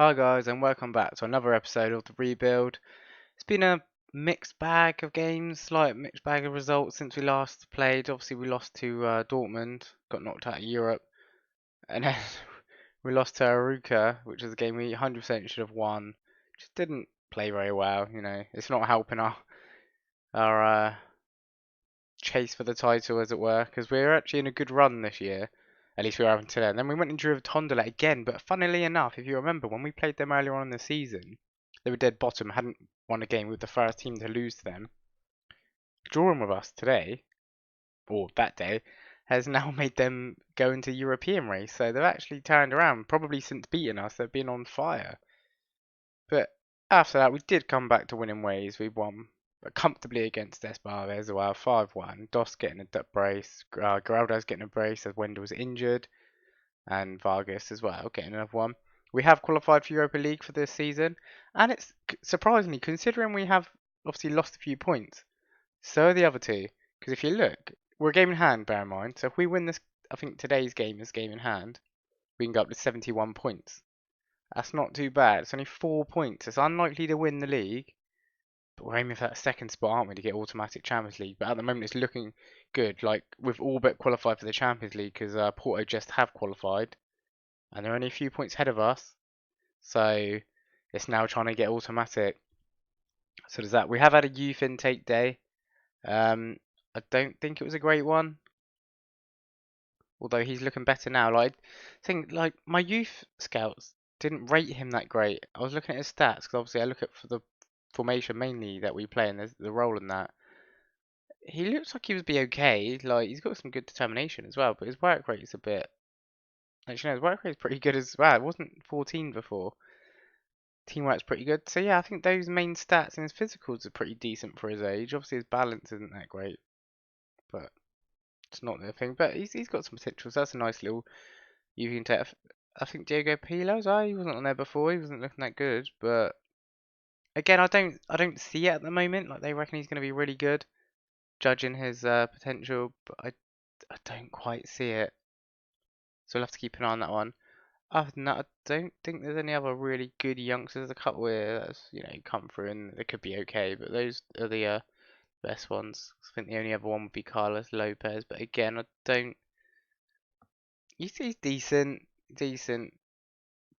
Hi guys, and welcome back to another episode of the Rebuild. It's been a mixed bag of games, slight mixed bag of results since we last played. Obviously we lost to Dortmund, got knocked out of Europe, and then we lost to Aruca, which is a game we 100% should have won. Just didn't play very well, it's not helping our chase for the title, as it were, because we're actually in a good run this year. At least we are until then. Then we went and drew with Tondelet again, but funnily enough, if you remember, when we played them earlier on in the season, they were dead bottom, hadn't won a game, with the first team to lose to them. Drawing with us today, or that day, has now made them go into European race. So they've actually turned around, probably since beating us. They've been on fire. But after that, we did come back to winning ways. We won comfortably against Esparve as well, 5-1. Dos getting a brace, Geraldo's getting a brace as Wendell's injured, and Vargas as well getting another one. We have qualified for Europa League for this season, and it's surprisingly, considering we have obviously lost a few points, so are the other two. Because if you look, we're a game in hand, bear in mind. So if we win this, I think today's game is game in hand, we can go up to 71 points. That's not too bad. It's only 4 points. It's unlikely to win the league, but we're aiming for that second spot, aren't we, to get automatic Champions League? But at the moment, it's looking good. Like, we've all but qualified for the Champions League because Porto just have qualified, and they're only a few points ahead of us. So it's now trying to get automatic. So there's that. We have had a youth intake day. I don't think it was a great one, although he's looking better now. Like, I think like my youth scouts didn't rate him that great. I was looking at his stats because obviously I look at for the formation mainly that we play and the role in that. He looks like he would be okay. Like, he's got some good determination as well, but his work rate is a bit. Actually, no, his work rate is pretty good as well. It wasn't 14 before. Teamwork's pretty good. So yeah, I think those main stats and his physicals are pretty decent for his age. Obviously, his balance isn't that great, but it's not the thing. But he's got some potential. So that's a nice little. You can take. I think Diego Pilo's. He wasn't on there before. He wasn't looking that good, but again, I don't see it at the moment. Like, they reckon he's going to be really good, judging his potential, but I don't quite see it. So we'll have to keep an eye on that one. Other than that, I don't think there's any other really good youngsters. There's a couple here that's come through and they could be okay, but those are the best ones. I think the only other one would be Carlos Lopez, but again, I don't. He's decent,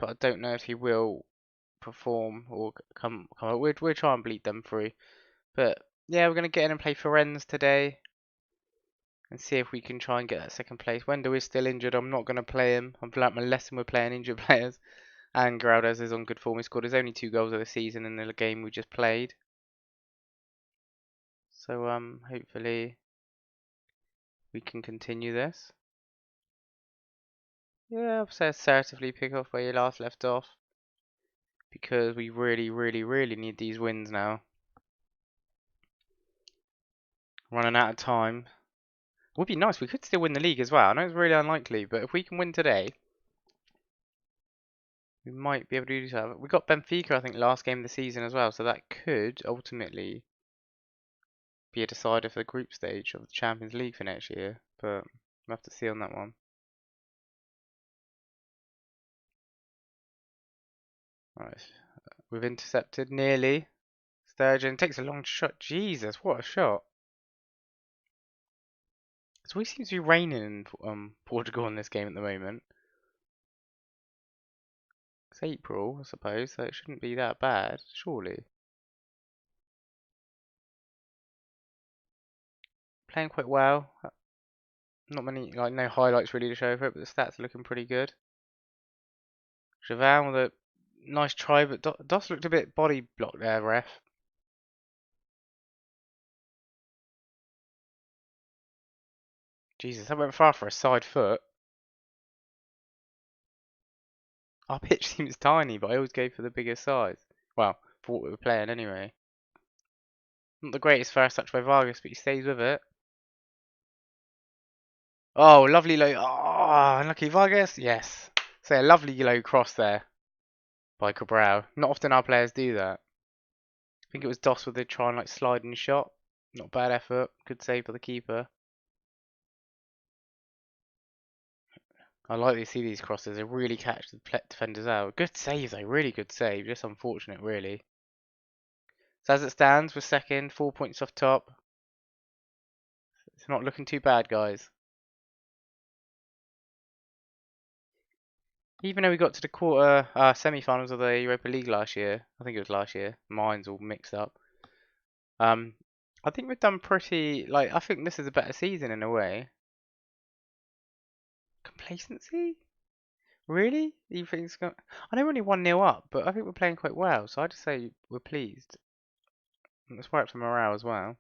but I don't know if he will perform or come up. We'll try and bleed them through. But yeah, we're gonna get in and play Firenze today and see if we can try and get that second place. Wendell is still injured. I'm not gonna play him. I've learnt my lesson with playing injured players. And Geraldes is on good form. He scored his only 2 goals of the season in the game we just played. So hopefully we can continue this. Yeah, I'll say assertively pick off where you last left off, because we really, really, really need these wins now. Running out of time. Would be nice. We could still win the league as well. I know it's really unlikely, but if we can win today, we might be able to do so. We got Benfica, I think, last game of the season as well, so that could ultimately be a decider for the group stage of the Champions League for next year. But we'll have to see on that one. Right, we've intercepted nearly. Sturgeon takes a long shot. Jesus, what a shot! So we seem to be raining in Portugal in this game at the moment. It's April, I suppose, so it shouldn't be that bad, surely. Playing quite well. Not many, like, no highlights really to show for it, but the stats are looking pretty good. Javan with a nice try, but Dos looked a bit body blocked there, ref. Jesus, that went far for a side foot. Our pitch seems tiny, but I always go for the bigger size. Well, for what we were playing anyway. Not the greatest first touch by Vargas, but he stays with it. Oh, lovely low. Oh, unlucky Vargas. Yes. So a lovely low cross there by Cabral. Not often our players do that. I think it was Dos with the try and like sliding shot. Not bad effort. Good save by the keeper. I like to see these crosses. They really catch the defenders out. Good save though, really good save. Just unfortunate, really. So as it stands, we're second, 4 points off top. It's not looking too bad, guys. Even though we got to the semi-finals of the Europa League last year, I think it was last year. Mine's all mixed up. Um, I think we've done pretty. Like, I think this is a better season in a way. Complacency? Really? You think it's going? I know we're only 1-0 up, but I think we're playing quite well. So I just say we're pleased. Let's work for morale as well.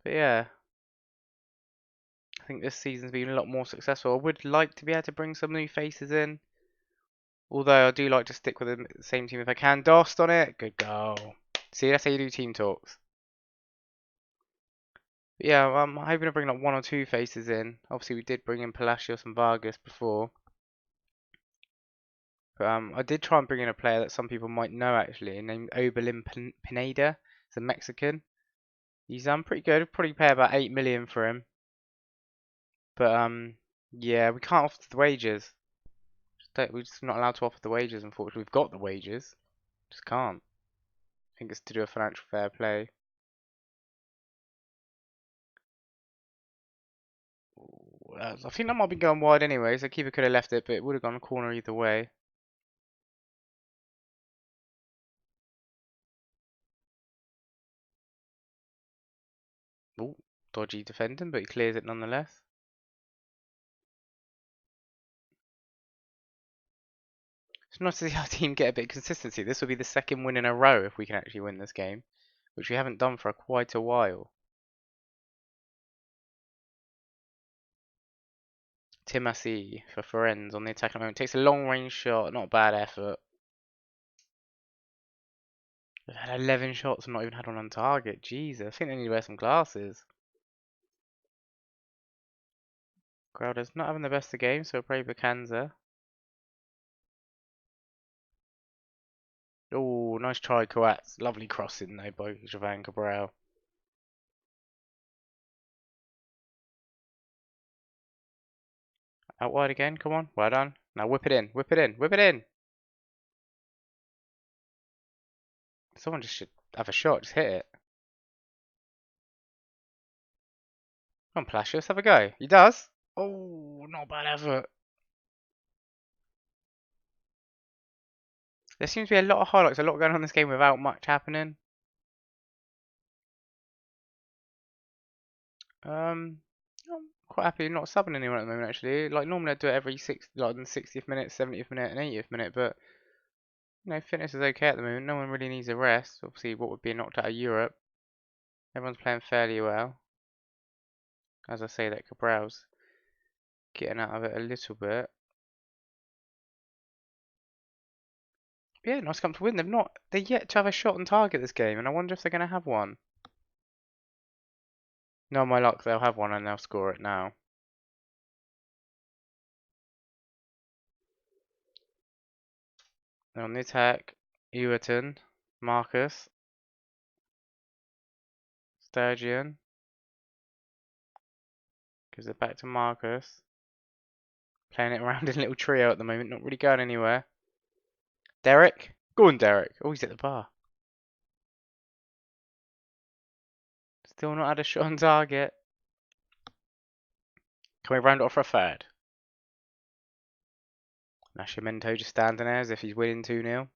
But yeah, I think this season's been a lot more successful. I would like to be able to bring some new faces in. Although I do like to stick with the same team if I can. Dost on it. Good goal. See, that's how you do team talks. But yeah, I'm hoping to bring like one or two faces in. Obviously, we did bring in Palacios and Vargas before. But I did try and bring in a player that some people might know actually, named Oberlin Pineda. He's a Mexican. He's pretty good. Probably pay about 8 million for him. But yeah, we can't offer the wages. We're just not allowed to offer the wages, unfortunately. We've got the wages. Just can't. I think it's to do with financial fair play. I think that might be going wide anyway, so keeper could have left it, but it would have gone a corner either way. Oh, dodgy defending, but he clears it nonetheless. It's nice to see our team get a bit of consistency. This will be the second win in a row if we can actually win this game, which we haven't done for quite a while. Timasi for Ferenz on the attack at the moment. Takes a long range shot, not a bad effort. We've had 11 shots and not even had one on target. Jesus, I think they need to wear some glasses. Crowder's not having the best of games, so probably Bacanza. Oh, nice try, Coates. Lovely crossing though by Jovan Cabral. Out wide again, come on. Well done. Now whip it in, whip it in, whip it in. Someone just should have a shot, just hit it. Come on, Palacios, have a go. He does. Oh, not bad effort. There seems to be a lot of highlights, a lot going on in this game without much happening. I'm quite happy not subbing anyone at the moment actually. Like normally I do it every like in the 60th minute, 70th minute, and 80th minute, but fitness is okay at the moment. No one really needs a rest. Obviously, what would be knocked out of Europe. Everyone's playing fairly well. As I say, that Cabral's getting out of it a little bit. Yeah, nice come to win. They're yet to have a shot on target this game, and I wonder if they're going to have one. No, my luck, they'll have one and they'll score it now. They're on the attack. Ewerton, Marcus, Sturgeon. Gives it back to Marcus. Playing it around in a little trio at the moment, not really going anywhere. Derek? Go on, Derek. Oh, he's at the bar. Still not had a shot on target. Can we round it off for a third? Nascimento just standing there as if he's winning 2-0.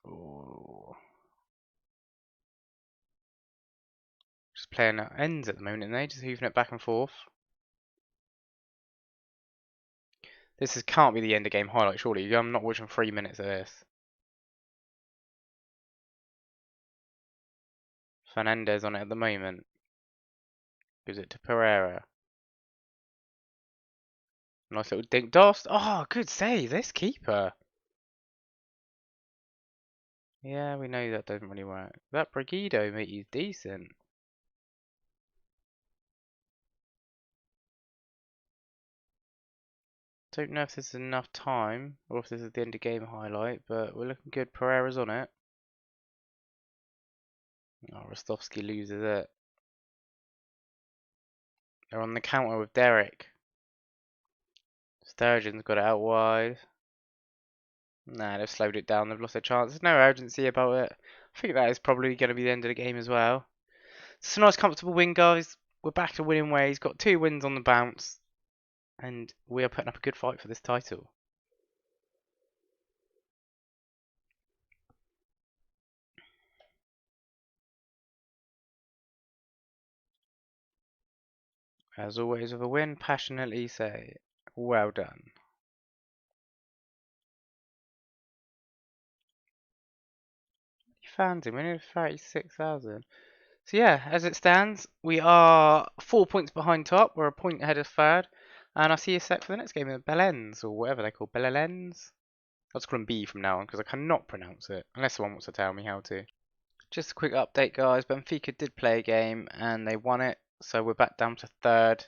Ooh. Just playing at ends at the moment, and they just hooving it back and forth. Can't be the end of game highlight, surely. I'm not watching 3 minutes of this. Fernandez on it at the moment. Gives it to Pereira. Nice little dink. Dost. Oh, good save. This keeper. Yeah, we know that doesn't really work. That Brigido, mate, he's decent. Don't know if this is enough time or if this is the end of game highlight, but we're looking good. Pereira's on it. Oh, Rostovsky loses it. They're on the counter with Derek. Sturgeon's got it out wide. Nah, they've slowed it down. They've lost their chance. There's no urgency about it. I think that is probably going to be the end of the game as well. It's a nice, comfortable win, guys. We're back to winning ways. Got 2 wins on the bounce. And we are putting up a good fight for this title. As always, with a win, passionately say, well done. Fans in, we need 36,000. So yeah, as it stands, we are 4 points behind top. We're a point ahead of third. And I'll see you set for the next game of Belens, or whatever they call Belens. I'll just call them B from now on, because I cannot pronounce it, unless someone wants to tell me how to. Just a quick update, guys. Benfica did play a game, and they won it. So we're back down to third.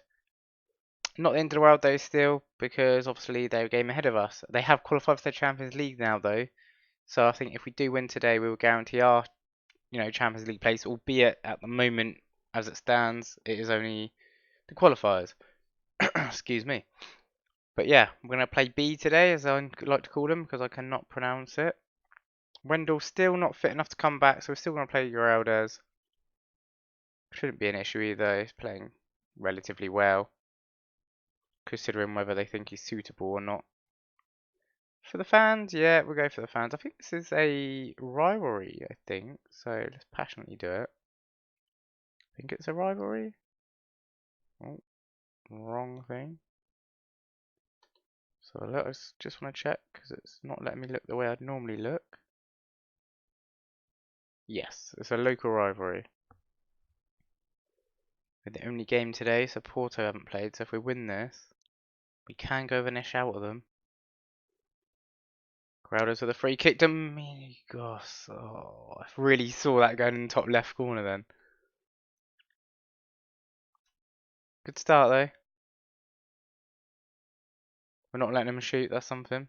Not the end of the world, though, still, because obviously they're a game ahead of us. They have qualified for the Champions League now, though. So I think if we do win today, we will guarantee our Champions League place, albeit at the moment, as it stands, it is only the qualifiers. Excuse me. But yeah, we're going to play B today, as I like to call them, because I cannot pronounce it. Wendell's still not fit enough to come back, so we're still going to play Geraldes. Shouldn't be an issue either, he's playing relatively well, considering whether they think he's suitable or not. For the fans, yeah, we'll go for the fans. I think this is a rivalry, so let's passionately do it. I think it's a rivalry. Oh, wrong thing. So let us just want to check because it's not letting me look the way I'd normally look. Yes, it's a local rivalry. We're the only game today, so Porto haven't played. So if we win this, we can go over and shout at them. Crowders with a free kick to Migos. Oh, I really saw that going in the top left corner then. Good start though. We're not letting them shoot, that's something.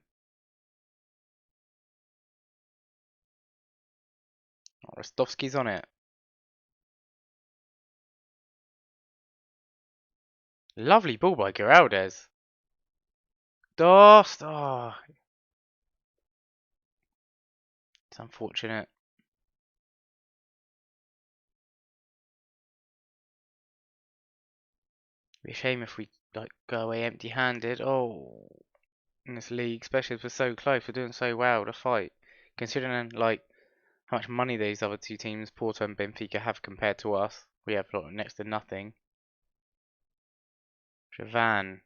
Oh, Rostovsky's on it. Lovely ball by Geraldes. Dost! Oh, it's unfortunate. It'd be a shame if we go away empty-handed. Oh, in this league, especially if we're so close, we're doing so well to fight. Considering how much money these other 2 teams, Porto and Benfica, have compared to us, we have next to nothing. Javan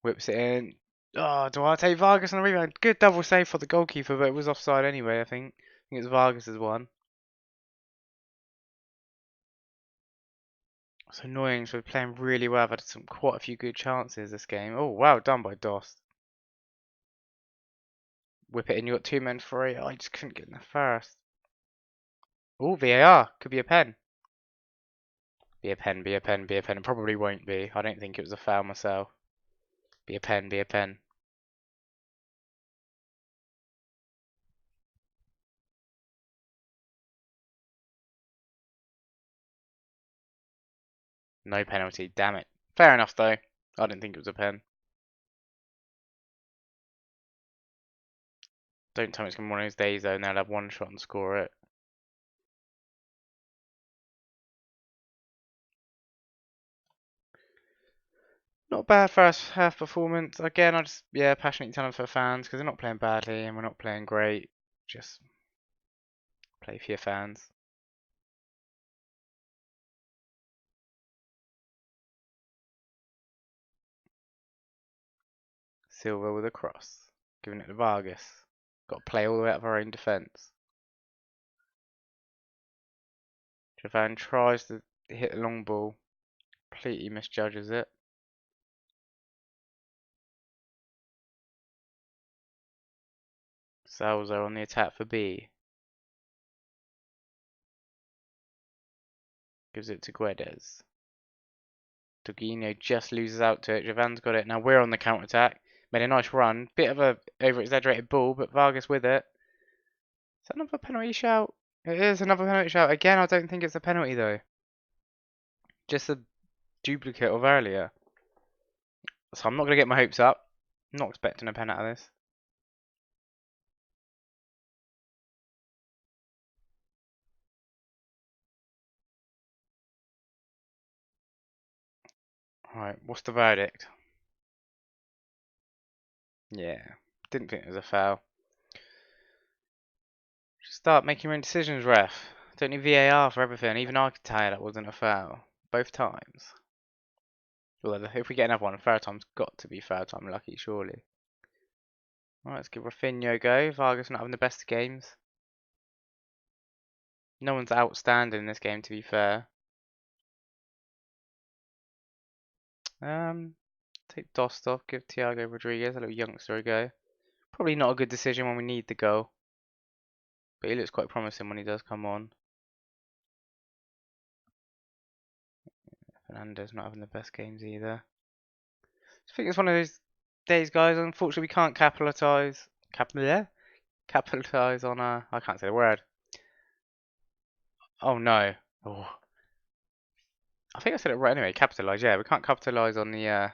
whips it in. Oh, Duarte Vargas on the rebound. Good double save for the goalkeeper, but it was offside anyway, I think. I think it's Vargas's one. It's annoying, so we're playing really well. I've had quite a few good chances this game. Oh, wow, done by Dost. Whip it in, you got 2 men for it. Oh, I just couldn't get in there first. Oh, VAR. Could be a pen. Be a pen, be a pen, be a pen. It probably won't be. I don't think it was a foul myself. Be a pen, be a pen. No penalty, damn it. Fair enough though. I didn't think it was a pen. Don't tell me it's gonna be one of those days though and they'll have one shot and score it. Not bad first half performance. Again, I just, passionately telling for fans because they're not playing badly and we're not playing great. Just play for your fans. Silva with a cross. Giving it to Vargas. Got to play all the way out of our own defence. Javan tries to hit the long ball. Completely misjudges it. Salzo on the attack for B. Gives it to Guedes. Togino just loses out to it. Javan's got it. Now we're on the counter attack. Made a nice run. Bit of a over exaggerated ball, but Vargas with it. Is that another penalty shout? It is another penalty shout. Again, I don't think it's a penalty though. Just a duplicate of earlier. So I'm not going to get my hopes up. I'm not expecting a pen out of this. Alright, what's the verdict? Yeah, didn't think it was a foul. Just start making your own decisions, ref. Don't need VAR for everything. Even I could tell you that wasn't a foul. Both times. Well, if we get another one, third time's got to be third time lucky, surely. Alright, let's give Rafinha a go. Vargas not having the best of games. No one's outstanding in this game, to be fair. Take Dost off, give Thiago Rodriguez, a little youngster, a go. Probably not a good decision when we need the goal. But he looks quite promising when he does come on. Fernando's not having the best games either. I think it's one of those days, guys. Unfortunately, we can't capitalise. Capitalise on I can't say the word. Oh no. Oh. I think I said it right anyway. Capitalise. Yeah, we can't capitalise on the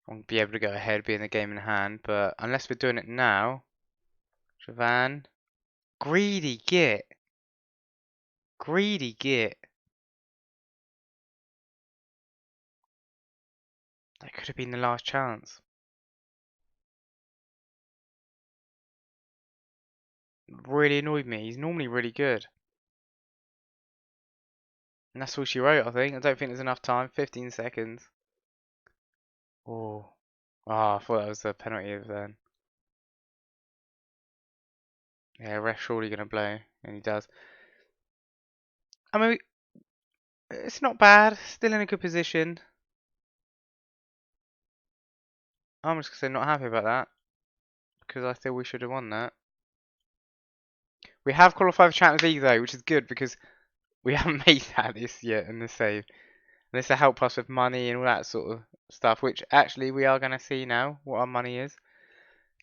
on be able to go ahead, be in the game in hand. But unless we're doing it now, Javan, greedy git, greedy git. That could have been the last chance. Really annoyed me. He's normally really good. And that's all she wrote, I think. I don't think there's enough time. 15 seconds. Oh. Ah, I thought that was a penalty then. Yeah, ref surely gonna blow. And he does. I mean, it's not bad. Still in a good position. I'm just gonna say not happy about that. Because I feel we should have won that. We have qualified for Champions League though, which is good because we haven't made that this year in the save. And this will help us with money and all that sort of stuff, which actually we are going to see now what our money is.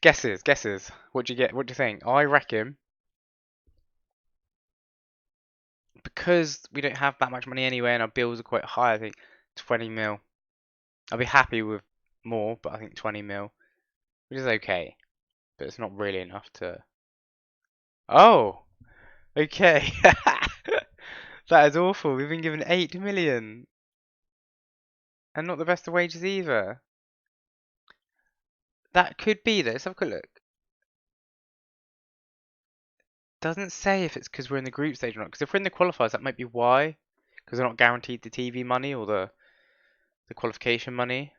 Guesses. What do you get? What do you think? I reckon because we don't have that much money anyway and our bills are quite high, I think 20 mil. I'll be happy with more, but I think 20 mil, which is okay. But it's not really enough to... Oh! Okay. That is awful. We've been given 8 million. And not the best of wages either. That could be though. Let's have a quick look. Doesn't say if it's because we're in the group stage or not. Because if we're in the qualifiers, that might be why. Because we're not guaranteed the TV money or the qualification money.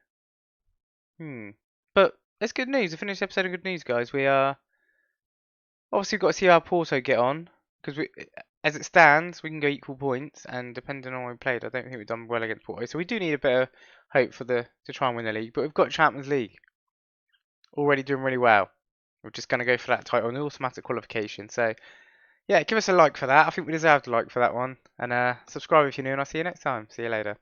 But it's good news. We finished the episode of good news, guys. We are obviously we've got to see how Porto get on. Because we, as it stands, we can go equal points, and depending on how we played, I don't think we've done well against Porto. So we do need a bit of hope for to try and win the league. But we've got Champions League already doing really well. We're just going to go for that title and automatic qualification. So yeah, give us a like for that. I think we deserved a like for that one. And subscribe if you're new, and I'll see you next time. See you later.